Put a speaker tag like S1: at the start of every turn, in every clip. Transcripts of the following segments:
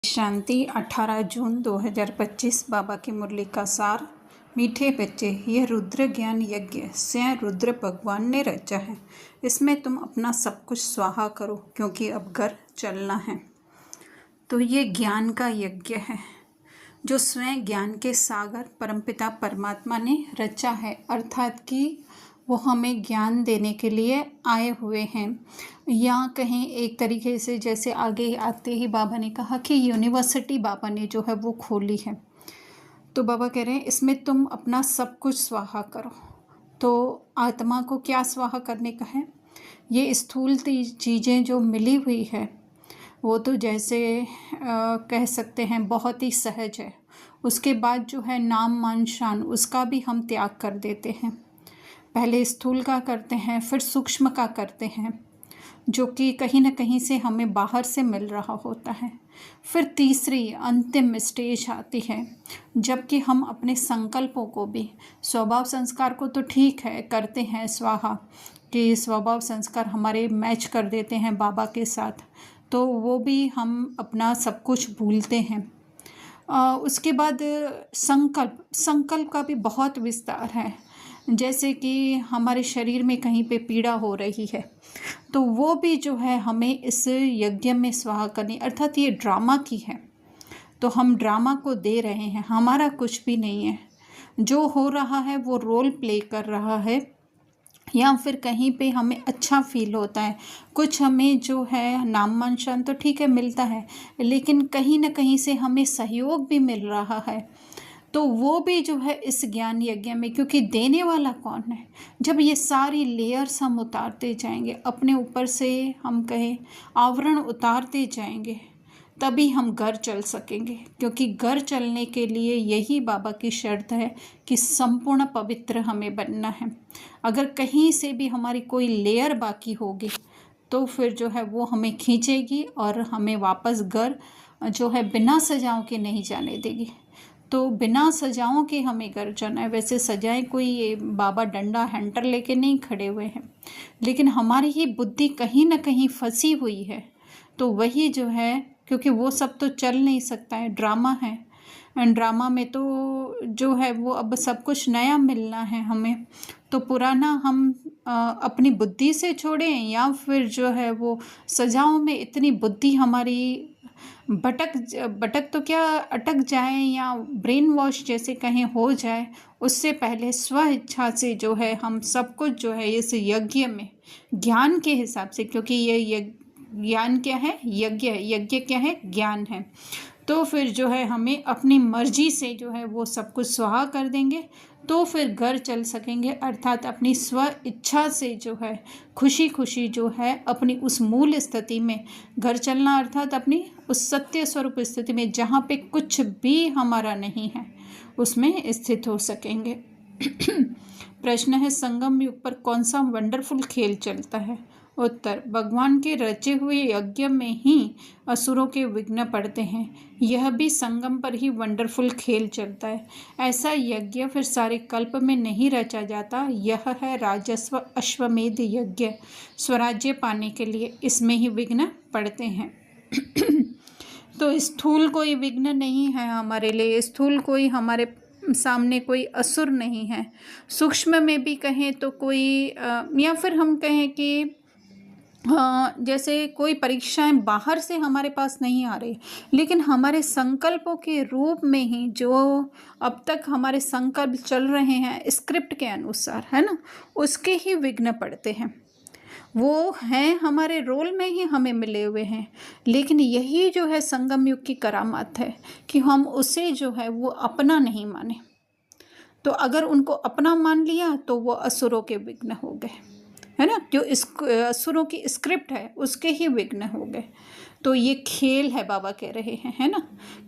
S1: शांति 18 जून 2025 बाबा की मुरली का सार। मीठे बच्चे, यह रुद्र ज्ञान यज्ञ स्वयं रुद्र भगवान ने रचा है। इसमें तुम अपना सब कुछ स्वाहा करो, क्योंकि अब घर चलना है। तो ये ज्ञान का यज्ञ है जो स्वयं ज्ञान के सागर परमपिता परमात्मा ने रचा है, अर्थात कि वो हमें ज्ञान देने के लिए आए हुए हैं। या कहीं एक तरीके से जैसे आगे आते ही बाबा ने कहा कि यूनिवर्सिटी बाबा ने जो है वो खोली है। तो बाबा कह रहे हैं इसमें तुम अपना सब कुछ स्वाहा करो। तो आत्मा को क्या स्वाहा करने का है? ये स्थूल चीज़ें जो मिली हुई है वो तो जैसे कह सकते हैं बहुत ही सहज है। उसके बाद जो है नाम मान शान, उसका भी हम त्याग कर देते हैं। पहले स्थूल का करते हैं, फिर सूक्ष्म का करते हैं, जो कि कहीं ना कहीं से हमें बाहर से मिल रहा होता है। फिर तीसरी अंतिम स्टेज आती है जबकि हम अपने संकल्पों को भी, स्वभाव संस्कार को तो ठीक है करते हैं स्वाहा, कि स्वभाव संस्कार हमारे मैच कर देते हैं बाबा के साथ, तो वो भी हम अपना सब कुछ भूलते हैं। उसके बाद संकल्प का भी बहुत विस्तार है। जैसे कि हमारे शरीर में कहीं पे पीड़ा हो रही है तो वो भी जो है हमें इस यज्ञ में स्वाहा करनी, अर्थात ये ड्रामा की है तो हम ड्रामा को दे रहे हैं, हमारा कुछ भी नहीं है। जो हो रहा है वो रोल प्ले कर रहा है, या फिर कहीं पे हमें अच्छा फील होता है, कुछ हमें जो है नाम मान शान तो ठीक है मिलता है, लेकिन कहीं ना कहीं से हमें सहयोग भी मिल रहा है, तो वो भी जो है इस ज्ञान यज्ञ में, क्योंकि देने वाला कौन है? जब ये सारी लेयर्स हम उतारते जाएंगे, अपने ऊपर से हम कहें आवरण उतारते जाएंगे, तभी हम घर चल सकेंगे। क्योंकि घर चलने के लिए यही बाबा की शर्त है कि संपूर्ण पवित्र हमें बनना है। अगर कहीं से भी हमारी कोई लेयर बाकी होगी तो फिर जो है वो हमें खींचेगी और हमें वापस घर जो है बिना सजाओं के नहीं जाने देगी। तो बिना सजाओं के हमें घर जाना है। वैसे सजाएं कोई ये बाबा डंडा हैंटर लेके नहीं खड़े हुए हैं, लेकिन हमारी ही बुद्धि कहीं ना कहीं फंसी हुई है। तो वही जो है, क्योंकि वो सब तो चल नहीं सकता है, ड्रामा है। ड्रामा में तो जो है वो अब सब कुछ नया मिलना है हमें, तो पुराना हम अपनी बुद्धि से छोड़ें, या फिर जो है वो सजाओं में इतनी बुद्धि हमारी भटक तो क्या अटक जाए, या ब्रेन वॉश जैसे कहीं हो जाए, उससे पहले स्व इच्छा से जो है हम सब कुछ जो है इस यज्ञ में ज्ञान के हिसाब से, क्योंकि ये ज्ञान क्या है? यज्ञ क्या है? ज्ञान है। तो फिर जो है हमें अपनी मर्जी से जो है वो सब कुछ स्वाहा कर देंगे, तो फिर घर चल सकेंगे। अर्थात अपनी स्व इच्छा से जो है खुशी खुशी जो है अपनी उस मूल स्थिति में घर चलना, अर्थात अपनी उस सत्य स्वरूप स्थिति में जहाँ पे कुछ भी हमारा नहीं है, उसमें स्थित हो सकेंगे। प्रश्न है, संगम युग पर कौन सा वंडरफुल खेल चलता है? उत्तर, भगवान के रचे हुए यज्ञ में ही असुरों के विघ्न पड़ते हैं। यह भी संगम पर ही वंडरफुल खेल चलता है। ऐसा यज्ञ फिर सारे कल्प में नहीं रचा जाता। यह है राजस्व अश्वमेध यज्ञ। स्वराज्य पाने के लिए इसमें ही विघ्न पड़ते हैं। तो स्थूल कोई विघ्न नहीं है हमारे लिए, स्थूल कोई हमारे सामने कोई असुर नहीं है। सूक्ष्म में भी कहें तो कोई या फिर हम कहें कि जैसे कोई परीक्षाएं बाहर से हमारे पास नहीं आ रही, लेकिन हमारे संकल्पों के रूप में ही जो अब तक हमारे संकल्प चल रहे हैं स्क्रिप्ट के अनुसार, है ना, उसके ही विघ्न पड़ते हैं। वो हैं हमारे रोल में ही हमें मिले हुए हैं, लेकिन यही जो है संगम युग की करामात है कि हम उसे जो है वो अपना नहीं माने। तो अगर उनको अपना मान लिया तो वो असुरों के विघ्न हो गए, है ना, जो इस असुरों की स्क्रिप्ट है उसके ही विघ्न हो गए। तो ये खेल है, बाबा कह रहे हैं, है ना,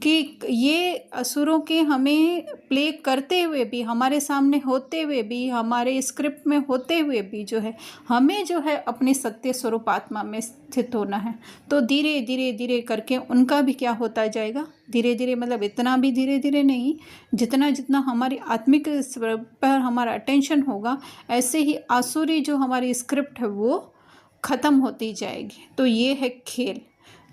S1: कि ये असुरों के हमें प्ले करते हुए भी, हमारे सामने होते हुए भी, हमारे स्क्रिप्ट में होते हुए भी जो है हमें जो है अपने सत्य स्वरूप आत्मा में स्थित होना है। तो धीरे धीरे धीरे करके उनका भी क्या होता जाएगा? धीरे धीरे मतलब इतना भी धीरे धीरे नहीं, जितना जितना हमारी आत्मिक स्वरूप पर हमारा अटेंशन होगा, ऐसे ही आसुरी जो हमारी स्क्रिप्ट है वो ख़त्म होती जाएगी। तो ये है खेल।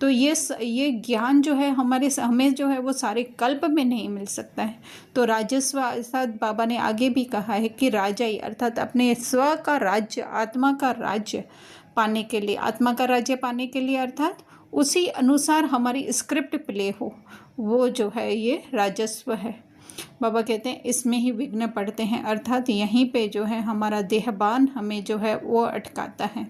S1: तो ये ज्ञान जो है हमें जो है वो सारे कल्प में नहीं मिल सकता है। तो राजस्व अर्थात बाबा ने आगे भी कहा है कि राजाई अर्थात अपने स्व का राज्य, आत्मा का राज्य पाने के लिए, आत्मा का राज्य पाने के लिए अर्थात उसी अनुसार हमारी स्क्रिप्ट प्ले हो, वो जो है ये राजस्व है। बाबा कहते हैं इसमें ही विघ्न पड़ते हैं, अर्थात यहीं पे जो है हमारा देहबान हमें जो है वो अटकाता है।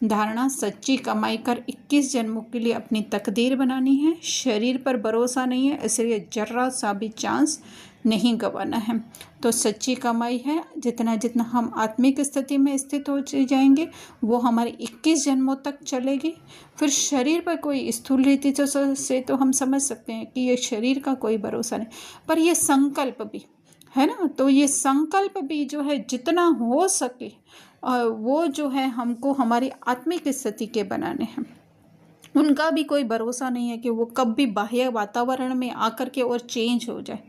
S1: धारणा सच्ची कमाई कर 21 जन्मों के लिए अपनी तकदीर बनानी है। शरीर पर भरोसा नहीं है, इसलिए जर्रा सा भी चांस नहीं गंवाना है। तो सच्ची कमाई है, जितना जितना हम आत्मिक स्थिति में स्थित हो जाएंगे वो हमारे 21 जन्मों तक चलेगी। फिर शरीर पर कोई स्थूल रीति से तो हम समझ सकते हैं कि ये शरीर का कोई भरोसा नहीं, पर ये संकल्प भी है ना, तो ये संकल्प भी जो है जितना हो सके वो जो है हमको हमारी आत्मिक स्थिति के बनाने हैं। उनका भी कोई भरोसा नहीं है कि वो कब भी बाह्य वातावरण में आकर के और चेंज हो जाए।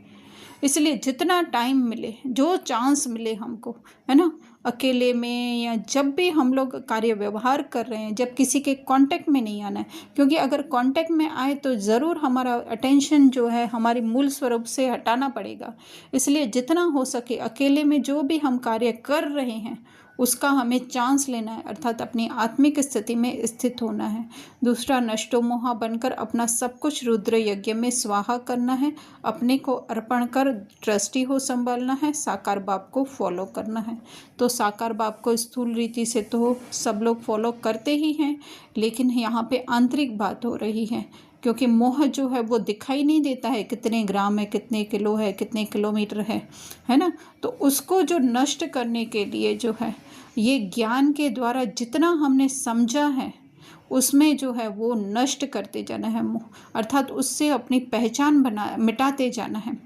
S1: इसलिए जितना टाइम मिले, जो चांस मिले हमको, है ना, अकेले में या जब भी हम लोग कार्य व्यवहार कर रहे हैं, जब किसी के कांटेक्ट में नहीं आना है, क्योंकि अगर कांटेक्ट में आए तो ज़रूर हमारा अटेंशन जो है हमारी मूल स्वरूप से हटाना पड़ेगा। इसलिए जितना हो सके अकेले में जो भी हम कार्य कर रहे हैं उसका हमें चांस लेना है, अर्थात अपनी आत्मिक स्थिति में स्थित होना है। दूसरा, नष्टो मोहा बनकर अपना सब कुछ रुद्र यज्ञ में स्वाहा करना है, अपने को अर्पण कर ट्रस्टी हो संभालना है, साकार बाप को फॉलो करना है। तो साकार बाप को स्थूल रीति से तो सब लोग फॉलो करते ही हैं, लेकिन यहाँ पे आंतरिक बात हो रही है, क्योंकि मोह जो है वो दिखाई नहीं देता है, कितने ग्राम है, कितने किलो है, कितने किलोमीटर है ना। तो उसको जो नष्ट करने के लिए जो है ये ज्ञान के द्वारा जितना हमने समझा है उसमें जो है वो नष्ट करते जाना है मोह, अर्थात उससे अपनी पहचान मिटाते जाना है।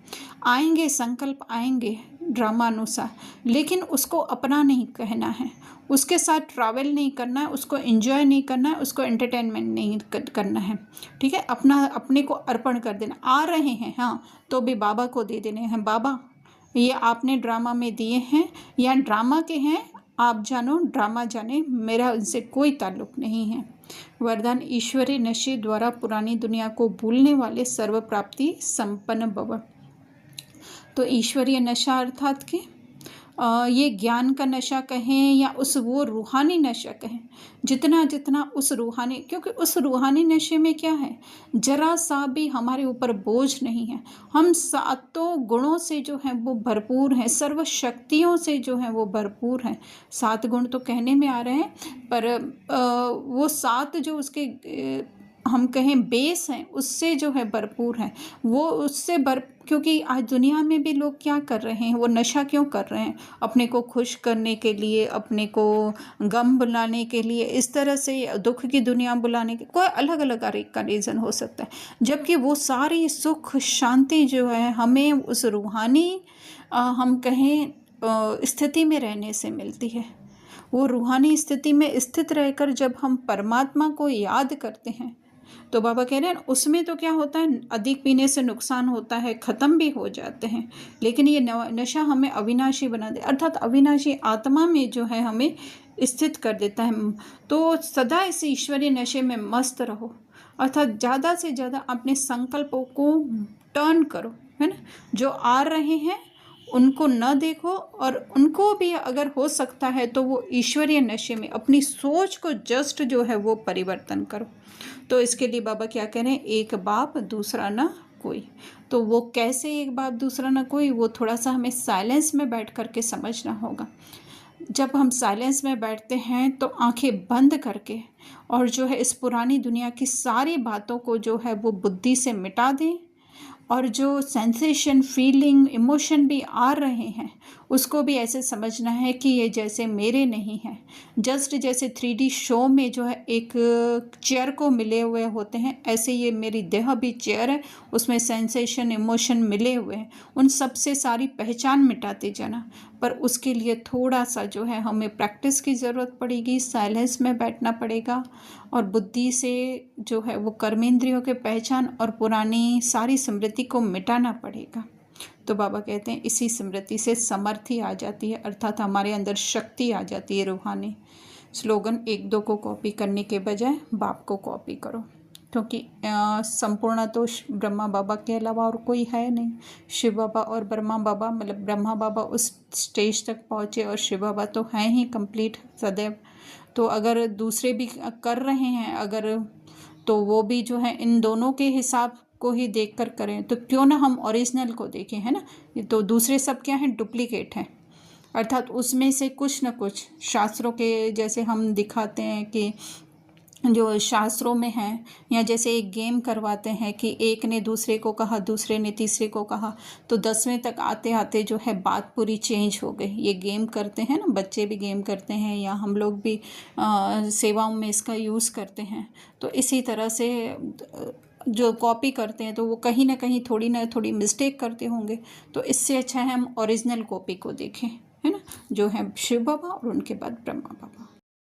S1: आएंगे संकल्प, आएंगे ड्रामानुसार, लेकिन उसको अपना नहीं कहना है, उसके साथ ट्रैवल नहीं करना है, उसको एंजॉय नहीं करना है, उसको एंटरटेनमेंट नहीं करना है। ठीक है, अपने को अर्पण कर देना। आ रहे हैं हाँ तो भी बाबा को दे देने हैं। बाबा ये आपने ड्रामा में दिए हैं या ड्रामा के हैं, आप जानो ड्रामा जाने, मेरा उनसे कोई ताल्लुक नहीं है। वरदान, ईश्वरी नशे द्वारा पुरानी दुनिया को भूलने वाले सर्व प्राप्ति संपन्न भव। तो ईश्वरीय नशा अर्थात कि ये ज्ञान का नशा कहें या वो रूहानी नशा कहें, जितना जितना उस रूहानी, क्योंकि उस रूहानी नशे में क्या है, जरा सा भी हमारे ऊपर बोझ नहीं है। हम सातों गुणों से जो है वो भरपूर हैं, सर्व शक्तियों से जो है वो भरपूर हैं। 7 गुण तो कहने में आ रहे हैं, पर वो 7 जो उसके हम कहें बेस हैं उससे जो है भरपूर हैं। वो उससे क्योंकि आज दुनिया में भी लोग क्या कर रहे हैं, वो नशा क्यों कर रहे हैं, अपने को खुश करने के लिए, अपने को गम बुलाने के लिए, इस तरह से दुख की दुनिया बुलाने के, कोई अलग अलग का रीज़न हो सकता है। जबकि वो सारी सुख शांति जो है हमें उस रूहानी हम कहें स्थिति में रहने से मिलती है। वो रूहानी स्थिति में स्थित रहकर जब हम परमात्मा को याद करते हैं तो बाबा कह रहे हैं उसमें तो क्या होता है, अधिक पीने से नुकसान होता है, ख़त्म भी हो जाते हैं, लेकिन ये नशा हमें अविनाशी बना दे, अर्थात अविनाशी आत्मा में जो है हमें स्थित कर देता है। तो सदा इस ईश्वरीय नशे में मस्त रहो, अर्थात ज़्यादा से ज़्यादा अपने संकल्पों को टर्न करो, है ना। जो आ रहे हैं उनको न देखो, और उनको भी अगर हो सकता है तो वो ईश्वरीय नशे में अपनी सोच को जस्ट जो है वो परिवर्तन करो। तो इसके लिए बाबा क्या कह रहे हैं, एक बाप दूसरा ना कोई। तो वो कैसे एक बाप दूसरा ना कोई, वो थोड़ा सा हमें साइलेंस में बैठ करके समझना होगा। जब हम साइलेंस में बैठते हैं तो आंखें बंद करके और जो है इस पुरानी दुनिया की सारी बातों को जो है वो बुद्धि से मिटा दें, और जो सेंसेशन, फीलिंग, इमोशन भी आ रहे हैं उसको भी ऐसे समझना है कि ये जैसे मेरे नहीं हैं। जस्ट जैसे 3D शो में जो है एक चेयर को मिले हुए होते हैं, ऐसे ये मेरी देह भी चेयर है, उसमें सेंसेशन, इमोशन मिले हुए हैं। उन सब से सारी पहचान मिटाते जाना, पर उसके लिए थोड़ा सा जो है हमें प्रैक्टिस की ज़रूरत पड़ेगी, साइलेंस में बैठना पड़ेगा, और बुद्धि से जो है वो कर्मेंद्रियों के पहचान और पुरानी सारी स्मृति को मिटाना पड़ेगा। तो बाबा कहते हैं इसी स्मृति से समर्थी आ जाती है, अर्थात हमारे अंदर शक्ति आ जाती है रूहानी। स्लोगन, 1-2 को कॉपी करने के बजाय बाप को कॉपी करो। क्योंकि संपूर्ण तो ब्रह्मा बाबा के अलावा और कोई है नहीं। शिव बाबा और ब्रह्मा बाबा, मतलब ब्रह्मा बाबा उस स्टेज तक पहुँचे और शिव बाबा तो हैं ही कंप्लीट सदैव। तो अगर दूसरे भी कर रहे हैं अगर, तो वो भी जो है इन दोनों के हिसाब को ही देख कर करें, तो क्यों ना हम ओरिजिनल को देखें, है ना। ये तो दूसरे सब क्या हैं, डुप्लीकेट हैं। अर्थात उसमें से कुछ न कुछ शास्त्रों के जैसे हम दिखाते हैं कि जो शास्त्रों में है, या जैसे एक गेम करवाते हैं कि एक ने दूसरे को कहा, दूसरे ने तीसरे को कहा, तो 10वें तक आते आते जो है बात पूरी चेंज हो गई। ये गेम करते हैं ना, बच्चे भी गेम करते हैं या हम लोग भी सेवाओं में इसका यूज़ करते हैं। तो इसी तरह से जो कॉपी करते हैं तो वो कहीं ना कहीं थोड़ी ना थोड़ी मिस्टेक करते होंगे। तो इससे अच्छा है हम ओरिजिनल कॉपी को देखें, है ना, जो है शिव बाबा और उनके बाद ब्रह्मा बाबा।